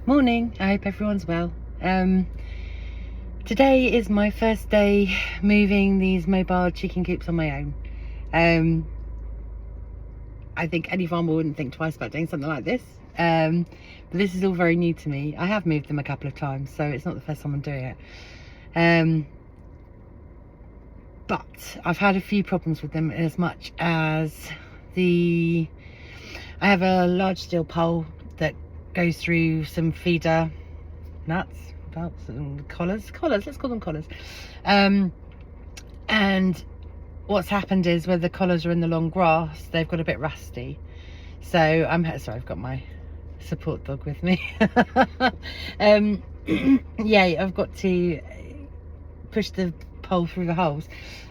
Morning, I hope everyone's well. Today is my first day moving these mobile chicken coops on my own. I think any farmer wouldn't think twice about doing something like this. But this is all very new to me. I have moved them a couple of times, so it's not the first time I'm doing it. But I've had a few problems with them, as much as I have a large steel pole that goes through some feeder nuts, belts and collars, let's call them collars. And what's happened is, where the collars are in the long grass, they've got a bit rusty. So sorry, I've got my support dog with me. Yeah, I've got to push the pole through the holes,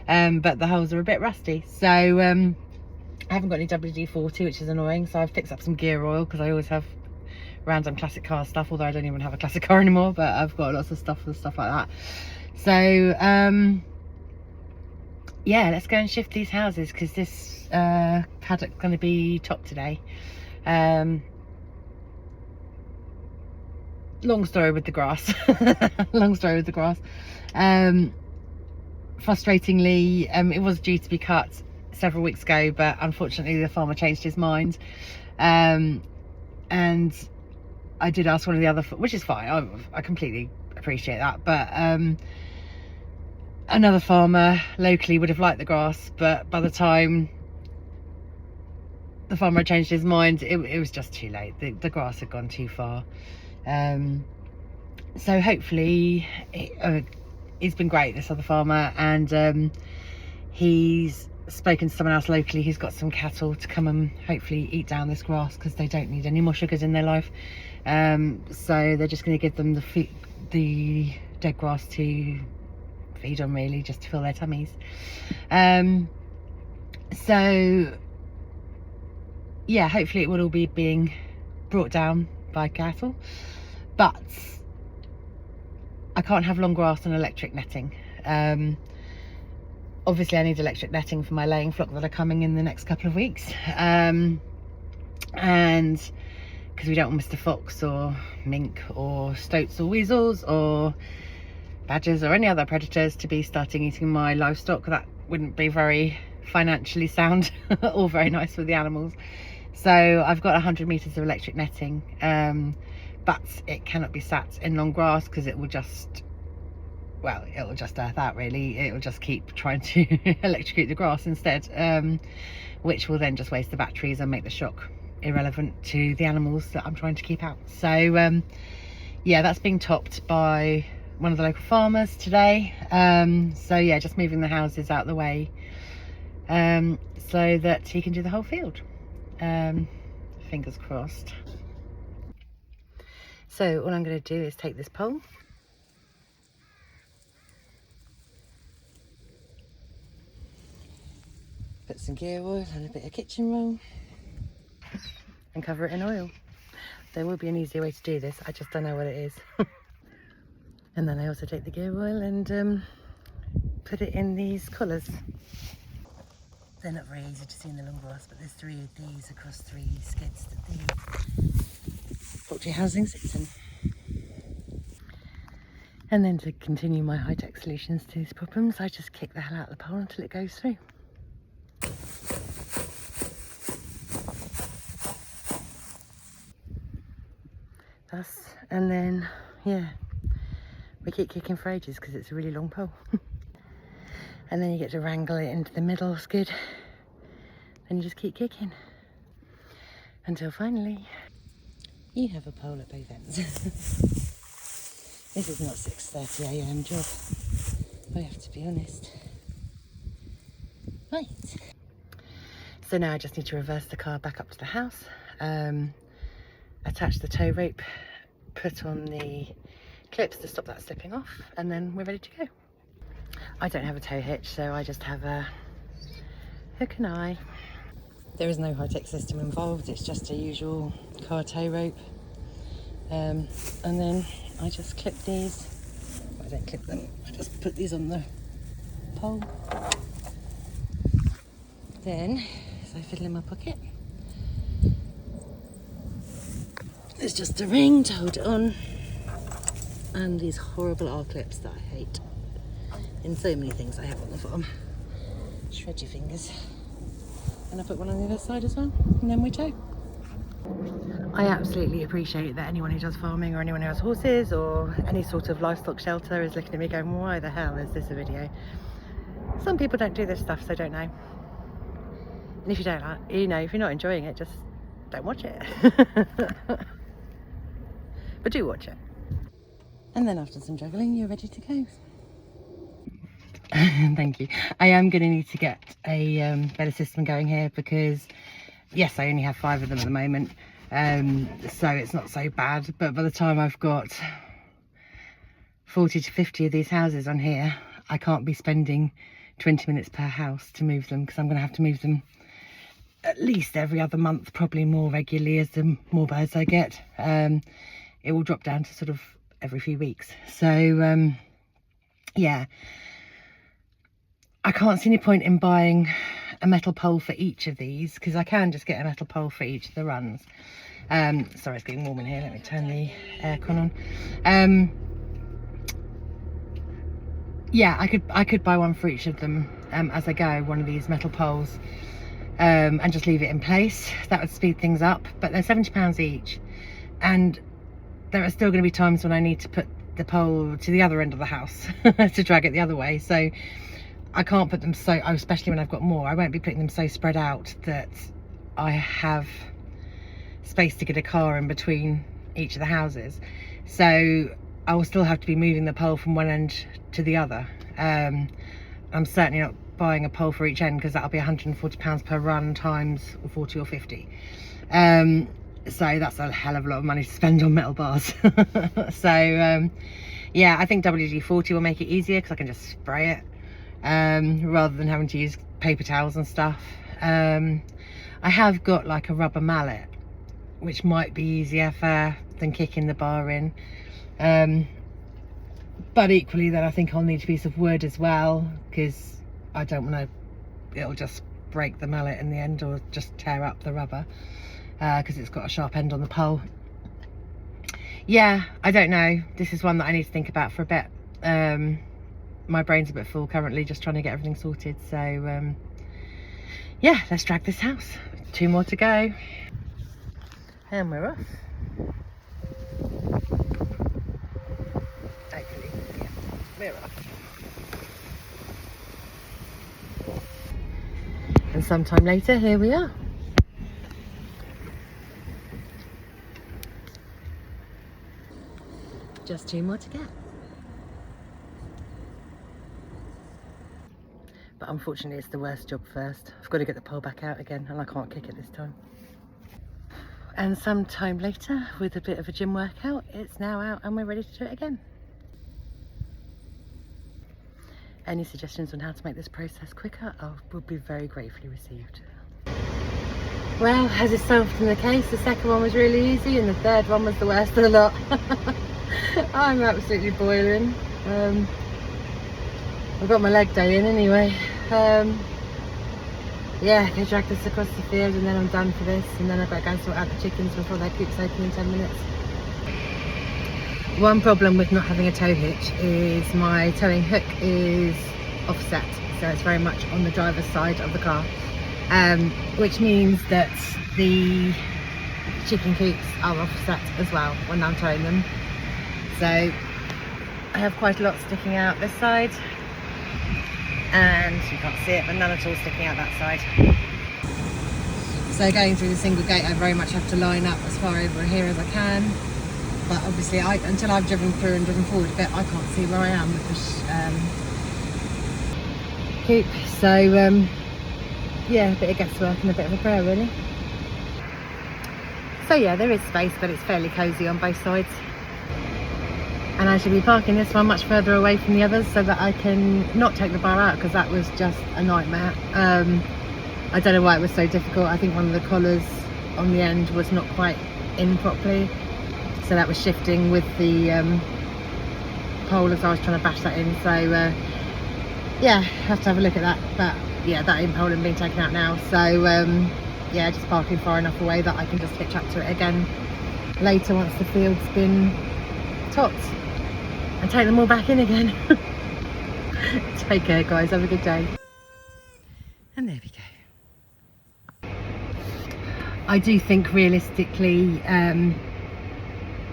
but the holes are a bit rusty, so I haven't got any WD-40, which is annoying. So I've picked up some gear oil, because I always have random classic car stuff, although I don't even have a classic car anymore, but I've got lots of stuff like that. So yeah, let's go and shift these houses, because this paddock's going to be topped today. Long story with the grass. Frustratingly, it was due to be cut several weeks ago, but unfortunately the farmer changed his mind, and I did ask one of the other, which is fine, I completely appreciate that, but another farmer locally would have liked the grass, but by the time the farmer changed his mind, it was just too late. The grass had gone too far. So hopefully he's been great, this other farmer, and he's spoken to someone else locally who's got some cattle to come and hopefully eat down this grass, because they don't need any more sugars in their life. So they're just going to give them the dead grass to feed on, really, just to fill their tummies. So yeah, hopefully it will all be being brought down by cattle, but I can't have long grass and electric netting. Obviously I need electric netting for my laying flock that are coming in the next couple of weeks, and because we don't want Mr. Fox or mink or stoats or weasels or badgers or any other predators to be starting eating my livestock. That wouldn't be very financially sound or very nice for the animals. So I've got 100 meters of electric netting, but it cannot be sat in long grass, because it will just earth out, really. It will just keep trying to electrocute the grass instead, which will then just waste the batteries and make the shock irrelevant to the animals that I'm trying to keep out. So yeah, that's being topped by one of the local farmers today. So yeah, just moving the houses out of the way, so that he can do the whole field. Fingers crossed. So all I'm going to do is take this pole, put some gear oil and a bit of kitchen roll, and cover it in oil. There will be an easier way to do this, I just don't know what it is. And then I also take the gear oil and put it in these collars. They're not very easy to see in the long grass, but there's 3 of these across 3 skids that the poultry housing sits in. And then, to continue my high-tech solutions to these problems, I just kick the hell out of the pole until it goes through. Thus, and then, yeah, we keep kicking for ages because it's a really long pole. And then you get to wrangle it into the middle skid. Then you just keep kicking until finally you have a pole at both ends. This is not 6:30 AM job, I have to be honest. Right. So now I just need to reverse the car back up to the house, attach the tow rope, put on the clips to stop that slipping off, and then we're ready to go. I don't have a tow hitch, so I just have a hook and eye. There is no high-tech system involved, it's just a usual car tow rope. And then I just clip these. I don't clip them, I just put these on the pole. Then, as I fiddle in my pocket, There's just a ring to hold it on, and these horrible R-clips that I hate in so many things I have on the farm. Shred your fingers. And I put one on the other side as well, and then we tow. I absolutely appreciate that anyone who does farming or anyone who has horses or any sort of livestock shelter is looking at me going, why the hell is this a video? Some people don't do this stuff, so don't know. And if you don't like, you know, if you're not enjoying it, just don't watch it. But do watch it. And then after some juggling, you're ready to go. Thank you. I am going to need to get a better system going here because, yes, I only have 5 of them at the moment. So it's not so bad. But by the time I've got 40 to 50 of these houses on here, I can't be spending 20 minutes per house to move them, because I'm going to have to move them at least every other month, probably more regularly as the more birds I get. It will drop down to sort of every few weeks. So, yeah. I can't see any point in buying a metal pole for each of these, because I can just get a metal pole for each of the runs. Sorry, it's getting warm in here. Let me turn the aircon on. Yeah, I could buy one for each of them as I go, one of these metal poles, and just leave it in place. That would speed things up, but they're £70 each, and there are still going to be times when I need to put the pole to the other end of the house to drag it the other way. So I can't put them so, especially when I've got more, I won't be putting them so spread out that I have space to get a car in between each of the houses. So I will still have to be moving the pole from one end to the other. I'm certainly not buying a pole for each end, because that'll be £140 per run times 40 or 50. So that's a hell of a lot of money to spend on metal bars. So yeah, I think WD-40 will make it easier because I can just spray it rather than having to use paper towels and stuff. I have got like a rubber mallet, which might be easier than kicking the bar in. But equally then I think I'll need a piece of wood as well, because I don't want to, it'll just break the mallet in the end or just tear up the rubber, because it's got a sharp end on the pole. Yeah, I don't know. This is one that I need to think about for a bit. My brain's a bit full currently, just trying to get everything sorted. So yeah, let's drag this house. 2 more to go. And we're off. Actually, yeah, we're off. And sometime later, here we are. Just 2 more to go. But unfortunately it's the worst job first. I've got to get the pole back out again, and I can't kick it this time. And sometime later, with a bit of a gym workout, it's now out and we're ready to do it again. Any suggestions on how to make this process quicker would be very gratefully received. Well, as is so often the case, the second one was really easy and the third one was the worst of the lot. I'm absolutely boiling. I've got my leg day in anyway. Yeah, go drag this across the field and then I'm done for this, and then I've got to go and sort out the chickens before their coops open in 10 minutes. One problem with not having a tow hitch is my towing hook is offset, so it's very much on the driver's side of the car, which means that the chicken coops are offset as well when I'm towing them. So I have quite a lot sticking out this side, and you can't see it, but none at all sticking out that side. So going through the single gate, I very much have to line up as far over here as I can. But obviously, until I've driven through and driven forward a bit, I can't see where I am with this coop. So yeah, a bit of guesswork and a bit of a prayer really. So yeah, there is space, but it's fairly cosy on both sides. And I should be parking this one much further away from the others so that I can not take the bar out, because that was just a nightmare. I don't know why it was so difficult. I think one of the collars on the end was not quite in properly, so that was shifting with the pole as I was trying to bash that in. So yeah, have to have a look at that. But yeah, that in pole and being taken out now. So yeah, just parking far enough away that I can just hitch up to it again later once the field's been topped, and take them all back in again. Take care guys, have a good day. And there we go. I do think realistically,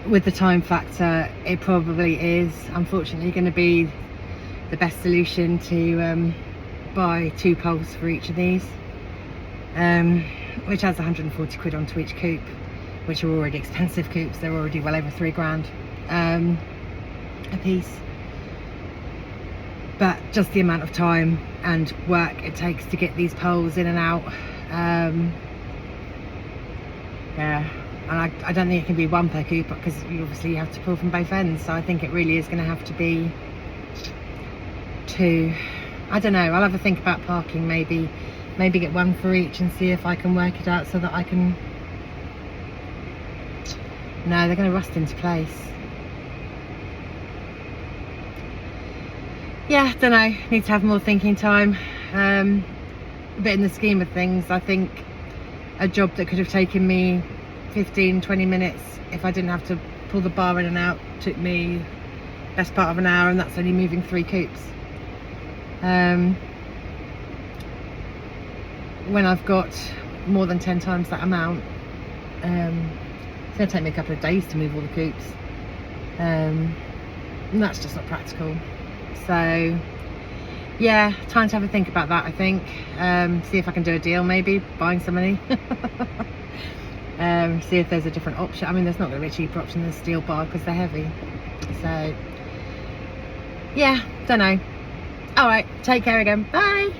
with the time factor, it probably is unfortunately going to be the best solution to buy 2 poles for each of these, which adds 140 quid onto each coop, which are already expensive coops. They're already well over 3 grand a piece. But just the amount of time and work it takes to get these poles in and out, yeah, and I don't think it can be 1 per coop, because you obviously have to pull from both ends, so I think it really is going to have to be 2. I don't know, I'll have a think about parking, maybe get 1 for each and see if I can work it out so that I can... No, they're going to rust into place. Yeah, don't know, need to have more thinking time. But in the scheme of things, I think a job that could have taken me 15-20 minutes if I didn't have to pull the bar in and out took me best part of an hour, and that's only moving 3 coops. When I've got more than 10 times that amount, it's going to take me a couple of days to move all the coops, and that's just not practical. So yeah, time to have a think about that, I think. See if I can do a deal, maybe buying some money. See if there's a different option. I mean, there's not going to be a cheaper option than steel bar because they're heavy. So yeah, don't know. All right, take care again, bye.